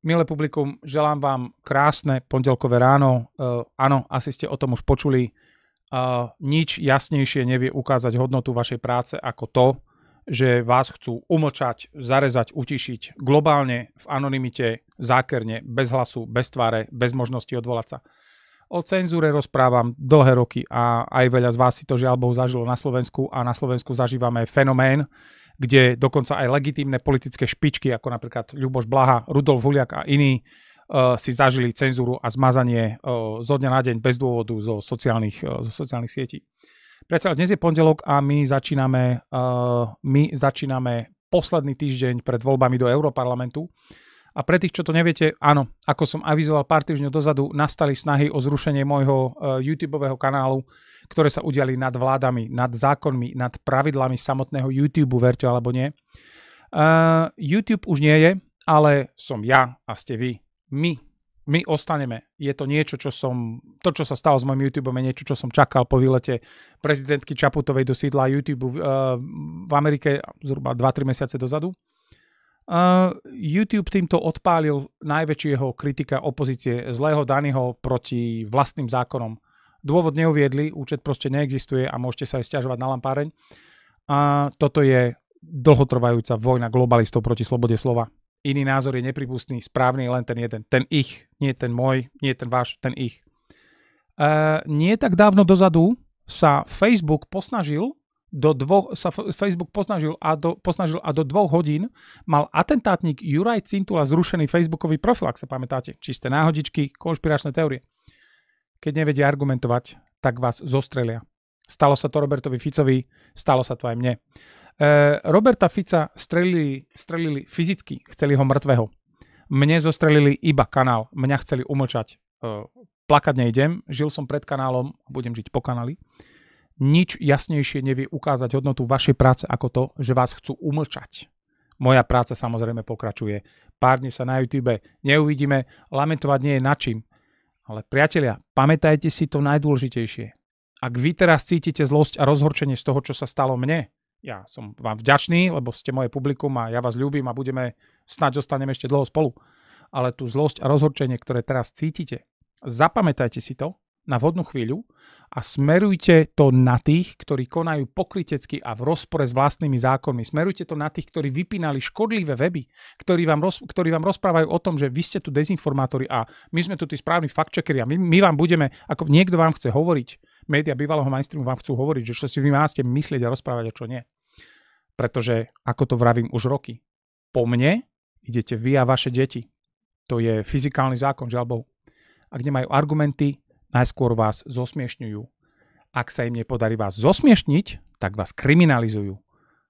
Milé publikum, želám vám krásne pondelkové ráno. Áno, asi ste o tom už počuli. Nič jasnejšie nevie ukázať hodnotu vašej práce ako to, že vás chcú umlčať, zarezať, utišiť globálne, v anonymite, zákerne, bez hlasu, bez tváre, bez možnosti odvolať sa. O cenzúre rozprávam dlhé roky a aj veľa z vás si to žiaľ Bohu zažilo na Slovensku a na Slovensku zažívame fenomén, kde dokonca aj legitímne politické špičky, ako napríklad Ľuboš Blaha, Rudolf Huliak a iní, si zažili cenzúru a zmazanie zo dňa na deň bez dôvodu zo sociálnych sietí. Priateľ, dnes je pondelok a my začíname posledný týždeň pred voľbami do Europarlamentu. A pre tých, čo to neviete, áno, ako som avizoval pár týždňov dozadu, nastali snahy o zrušenie môjho YouTubeového kanálu, ktoré sa udiali nad vládami, nad zákonmi, nad pravidlami samotného YouTube, verte alebo nie. YouTube už nie je, ale som ja a ste vy. My ostaneme. Je to niečo, čo sa stalo s mojím YouTubeom, je niečo, čo som čakal po výlete prezidentky Čaputovej do sídla YouTube v Amerike zhruba 2-3 mesiace dozadu. YouTube týmto odpálil najväčšieho kritika opozície, zlého Daniho, proti vlastným zákonom. Dôvod neuviedli, účet proste neexistuje a môžete sa aj sťažovať na lampáreň. A toto je dlhotrvajúca vojna globalistov proti slobode slova. Iný názor je nepripustný, správny je len ten jeden. Ten ich, nie ten môj, nie ten váš, ten ich. Nie tak dávno dozadu sa Facebook posnažil a do 2 hodín mal atentátnik Juraj Cintula zrušený Facebookový profil, ak sa pamätáte. Čisté náhodičky, konšpiračné teórie. Keď nevedia argumentovať, tak vás zostrelia. Stalo sa to Robertovi Ficovi, stalo sa to aj mne. Roberta Fica strelili fyzicky, chceli ho mŕtvého. Mne zostrelili iba kanál, mňa chceli umlčať. Plakať nejdem, žil som pred kanálom, budem žiť po kanáli. Nič jasnejšie nevie ukázať hodnotu vašej práce ako to, že vás chcú umlčať. Moja práca samozrejme pokračuje. Pár dní sa na YouTube neuvidíme, lamentovať nie je na čím. Ale priatelia, pamätajte si to najdôležitejšie. Ak vy teraz cítite zlosť a rozhorčenie z toho, čo sa stalo mne, ja som vám vďačný, lebo ste moje publikum a ja vás ľúbim a snáď zostaneme ešte dlho spolu. Ale tú zlosť a rozhorčenie, ktoré teraz cítite, zapamätajte si to na vhodnú chvíľu a smerujte to na tých, ktorí konajú pokrytecky a v rozpore s vlastnými zákonmi. Smerujte to na tých, ktorí vypínali škodlivé weby, ktorí vám rozprávajú o tom, že vy ste tu dezinformátori a my sme tu tí správni fact-checkeri a my vám budeme, ako niekto vám chce hovoriť, média bývalého mainstreamu vám chcú hovoriť, že čo si vy máte myslieť a rozprávať a čo nie. Pretože, ako to vravím už roky, po mne idete vy a vaše deti. To je fyzikálny zákon, žiaľ Bohu. Ak nemajú argumenty, najskôr vás zosmiešňujú. Ak sa im nepodarí vás zosmiešniť, tak vás kriminalizujú.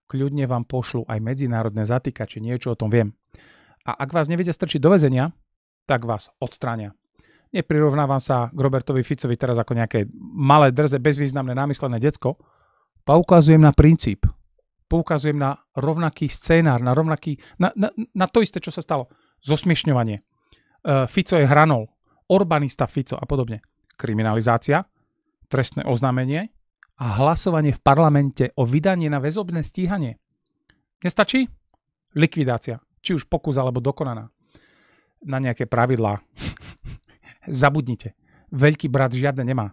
Kľudne vám pošlú aj medzinárodné zatýkače, niečo o tom viem. A ak vás nevedia strčiť do väzenia, tak vás odstránia. Neprirovnávam sa k Robertovi Ficovi teraz ako nejaké malé, drze, bezvýznamné, námyslené decko. Poukazujem na princíp. Poukazujem na rovnaký scénár, na to isté, čo sa stalo. Zosmiešňovanie. Fico je hranol. Orbánista Fico a podobne. Kriminalizácia, trestné oznámenie a hlasovanie v parlamente o vydanie na väzobné stíhanie. Nestačí? Likvidácia. Či už pokus alebo dokonaná. Na nejaké pravidlá. Zabudnite. Veľký brat žiadne nemá.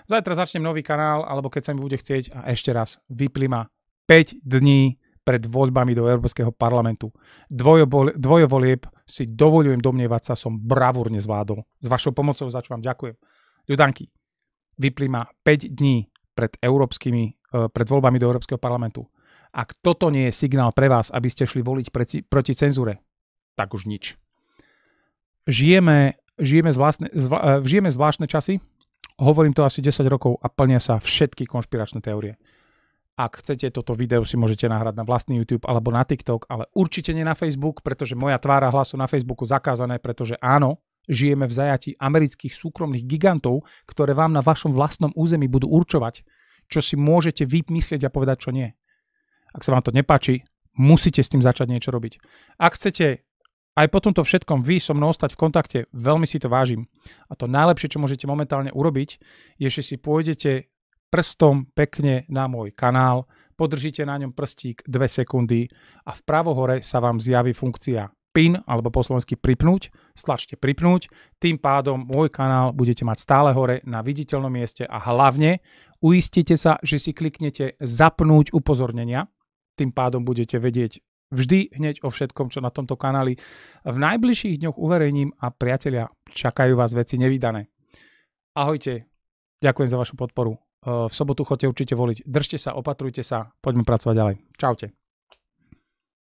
Zajtra začnem nový kanál, alebo keď sa mi bude chcieť, a ešte raz, vyplí ma 5 dní pred voľbami do Európskeho parlamentu. Dvoje volieb si dovoľujem domnievať sa, som bravúrne zvládol. S vašou pomocou, za čo vám ďakujem. Ľudanky, vyplí ma 5 dní pred voľbami do Európskeho parlamentu. Ak toto nie je signál pre vás, aby ste šli voliť proti cenzúre, tak už nič. Žijeme zvláštne časy, hovorím to asi 10 rokov a plnia sa všetky konšpiračné teórie. Ak chcete, toto video si môžete nahrať na vlastný YouTube alebo na TikTok, ale určite nie na Facebook, pretože moja tvára hlasu na Facebooku zakázané, pretože áno, žijeme v zajatí amerických súkromných gigantov, ktoré vám na vašom vlastnom území budú určovať, čo si môžete vy myslieť a povedať, čo nie. Ak sa vám to nepáči, musíte s tým začať niečo robiť. Ak chcete aj po tomto všetkom vy so mnou ostať v kontakte, veľmi si to vážim. A to najlepšie, čo môžete momentálne urobiť, je, že si pôjdete prstom pekne na môj kanál, podržíte na ňom prstík 2 sekundy a vpravo hore sa vám zjaví funkcia PIN, alebo po slovensky pripnúť, stlačte pripnúť, tým pádom môj kanál budete mať stále hore na viditeľnom mieste a hlavne uistite sa, že si kliknete zapnúť upozornenia, tým pádom budete vedieť vždy hneď o všetkom, čo na tomto kanáli v najbližších dňoch uverejním a priatelia, čakajú vás veci nevídané. Ahojte, ďakujem za vašu podporu. V sobotu chodte určite voliť. Držte sa, opatrujte sa, poďme pracovať ďalej. Čaute.